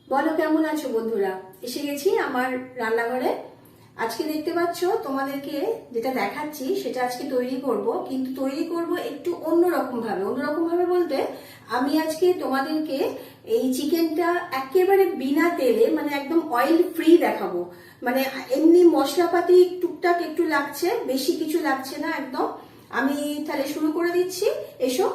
বলো কেমন আছো বন্ধুরা? এসে গেছি আমার রান্নাঘরে। আজকে দেখতে পাচ্ছ তোমাদেরকে যেটা দেখাচ্ছি সেটা আজকে তৈরি করব, কিন্তু তৈরি করব একটু অন্যরকম ভাবে বলতে আমি আজকে তোমাদেরকে এই চিকেনটা একেবারে বিনা তেলে, মানে একদম অয়েল ফ্রি দেখাবো। মানে এমনি মশলাপাতি টুকটাক একটু লাগছে, বেশি কিছু লাগছে না একদম। আমি তাহলে শুরু করে দিচ্ছি, এসো।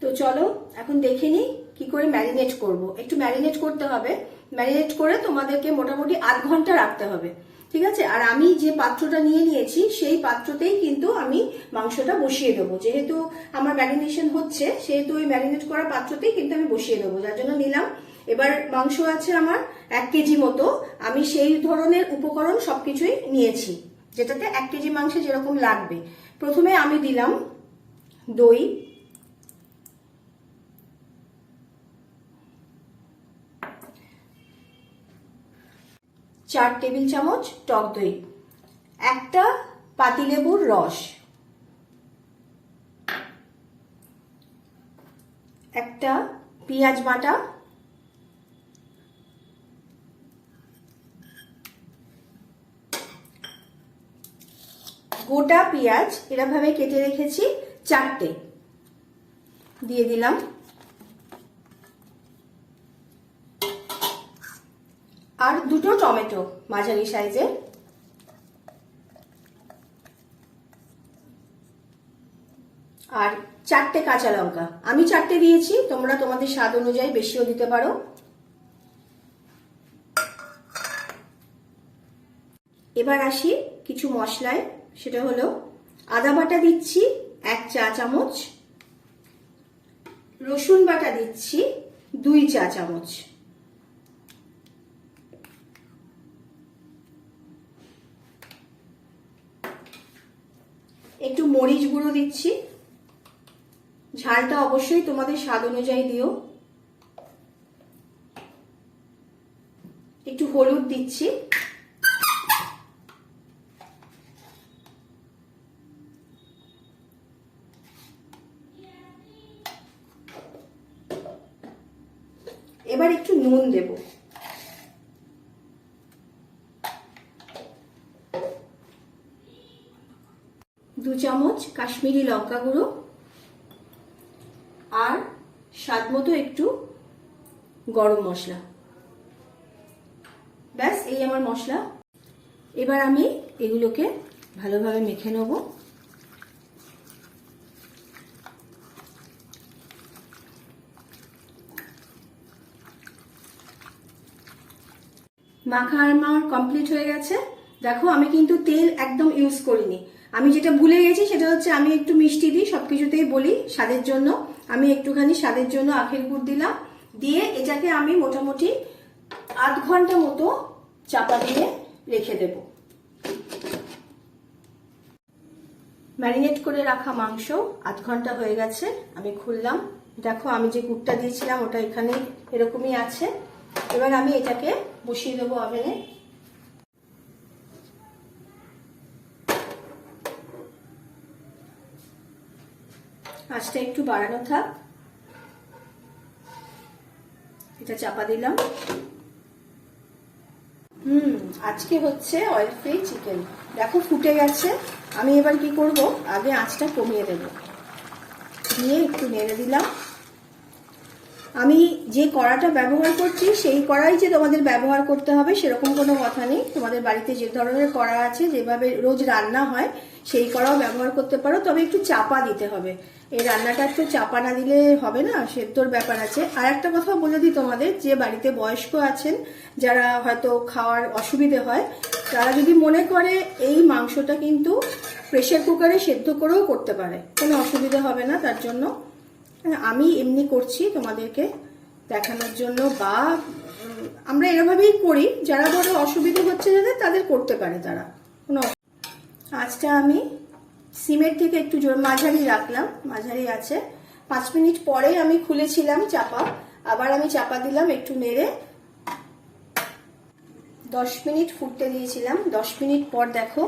তো চলো এখন দেখে নিই কি করে ম্যারিনেট করব। একটু ম্যারিনেট করতে হবে, ম্যারিনেট করে তোমাদেরকে মোটামুটি 8 ঘন্টা রাখতে হবে, ঠিক আছে? আর আমি যে পাত্রটা নিয়ে নিয়েছি সেই পাত্রতেই কিন্তু আমি মাংসটা বসিয়ে দেবো। যেহেতু আমার ম্যারিনেশন হচ্ছে সেহেতু ওই ম্যারিনেট করা পাত্রতেই কিন্তু আমি বসিয়ে দেবো, যার জন্য নিলাম। এবার মাংস আছে আমার 1 কেজি মতো। আমি সেই ধরনের উপকরণ সবকিছুই নিয়েছি যেটাতে 1 কেজি মাংসে যেরকম লাগবে। প্রথমে আমি দিলাম দই, 4 টেবিল চামচ টক দই, একটা পাতিলেবুর রস, একটা পেঁয়াজ বাটা, গোটা পেঁয়াজ এরকমভাবে কেটে রেখেছি 4টে, দিয়ে দিলাম। আর 2টো টমেটো মাঝারি সাইজের, আর 4টে কাঁচা লঙ্কা। আমি 4টে দিয়েছি, তোমরা তোমাদের স্বাদ অনুযায়ী বেশিও দিতে পারো। এবার আসি কিছু মশলায়, সেটা হলো আদা বাটা দিচ্ছি 1 চা চামচ, রসুন বাটা দিচ্ছি 2 চা চামচ, একটু মরিচ গুঁড়ো দিচ্ছি, ঝালটা অবশ্যই তোমাদের স্বাদ অনুযায়ী দিও। একটু হলুদ দিচ্ছি, এবার একটু নুন দেব, দু চামচ কাশ্মীরি লঙ্কা গুঁড়ো, আর স্বাদ মতো একটু গরম মশলা। ব্যাস, এই আমার মশলা। এবার আমি এগুলোকে ভালোভাবে মেখে নেব। মাখা আমার কমপ্লিট হয়ে গেছে। দেখো আমি কিন্তু তেল একদম ইউজ করিনি। আমি যেটা ভুলে গেছি সেটা হচ্ছে আমি একটু মিষ্টি দিই, সবকিছুতেই বলি স্বাদের জন্য। আমি একটুখানি স্বাদের জন্য আখের গুড় দিলাম, দিয়ে এটাকে আমি মোটামুটি 8 ঘন্টা মতো চাপা দিয়ে রেখে দেব। ম্যারিনেট করে রাখা মাংস 8 ঘন্টা হয়ে গেছে, আমি খুললাম। দেখো আমি যে গুড়টা দিয়েছিলাম ওটা এখানে এরকমই আছে। এবার আমি এটাকে বসিয়ে দেবো ওভেনে। আঁচটা একটু বাড়ানো থাক, এটা চাপা দিলাম। আজকে হচ্ছে অয়েল ফ্রি চিকেন। দেখো ফুটে গেছে। আমি এবার কি করব, আগে আঁচটা কমিয়ে দেব, দিয়ে একটু নেড়ে দিলাম। আমি যে কড়াটা ব্যবহার করছি সেই কড়াই যে তোমাদের ব্যবহার করতে হবে সেরকম কোনো কথা নেই। তোমাদের বাড়িতে যে ধরনের কড়া আছে, যেভাবে রোজ রান্না হয় সেই কড়াও ব্যবহার করতে পারো, তবে একটু চাপা দিতে হবে। এই রান্নাটা একটু চাপা না দিলে হবে না, সেদ্ধর ব্যাপার আছে। আর একটা কথা বলে দিই তোমাদের, যে বাড়িতে বয়স্ক আছেন, যারা হয়তো খাওয়ার অসুবিধে হয়, তারা যদি মনে করে এই মাংসটা কিন্তু প্রেসার কুকারে সেদ্ধ করেও করতে পারে, কোনো অসুবিধা হবে না। তার জন্য আমি এমনি করছি তোমাদেরকে দেখানোর জন্য, বা আমরা এরভাবেই করি। যারা ধরো অসুবিধা হচ্ছে যাদের, তাদের করতে পারে তারা, কোনো। আঁচটা আমি সিমের থেকে একটু জোর মাঝারি রাখলাম, মাঝারি আছে। 5 মিনিট পরে আমি খুলেছিলাম চাপা, আবার আমি চাপা দিলাম একটু নেড়ে। 10 মিনিট ফুটতে দিয়েছিলাম। 10 মিনিট পর দেখো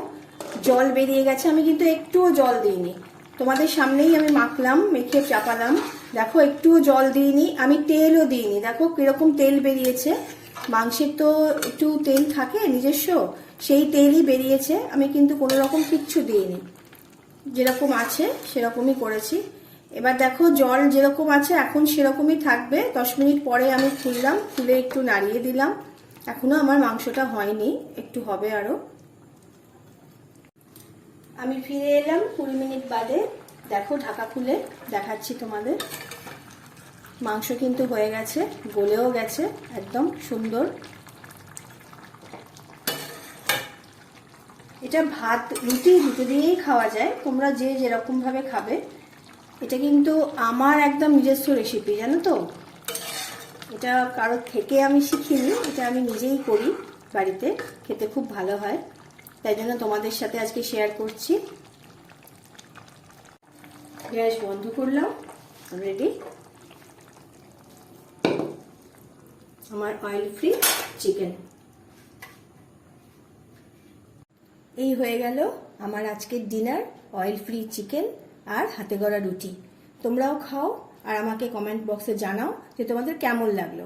জল বেরিয়ে গেছে। আমি কিন্তু একটুও জল দিইনি, তোমাদের সামনেই আমি মাখলাম, মেখে চাপালাম। দেখো একটুও জল দিইনি, আমি তেলও দিইনি। দেখো কিরকম তেল বেরিয়েছে। মাংসের তো একটু তেল থাকে নিজস্ব, সেই তেলই বেরিয়েছে। আমি কিন্তু কোনো রকম কিচ্ছু দিইনি, যেরকম আছে সেরকমই করেছি। এবার দেখো জল যেরকম আছে এখন সেরকমই থাকবে। 10 মিনিট পরে আমি খুললাম, খুলে একটু নাড়িয়ে দিলাম। এখনো আমার মাংসটা হয়নি, একটু হবে আরো। আমি ফিরে এলাম 20 মিনিট বাদে। দেখো ঢাকা খুলে দেখাচ্ছি তোমাদের। মাংস কিন্তু হয়ে গেছে, গলেও গেছে একদম সুন্দর। এটা ভাত রুটি দুটো দিয়েই খাওয়া যায়, তোমরা যে যেরকম ভাবে খাবে। এটা কিন্তু আমার একদম নিজস্ব রেসিপি, জানো তো। এটা কারোর থেকে আমি শিখিনি, এটা আমি নিজেই করি বাড়িতে, খেতে খুব ভালো হয়, তাই জন্য তোমাদের সাথে আজকে শেয়ার করছি। গ্যাস বন্ধ করলাম, রেডি আমার অয়েল ফ্রি চিকেন। এই হয়ে গেল আমার আজকের ডিনার, অয়েল ফ্রি চিকেন আর হাতে গড়া রুটি। তোমরাও খাও আর আমাকে কমেন্ট বক্সে জানাও যে তোমাদের কেমন লাগলো।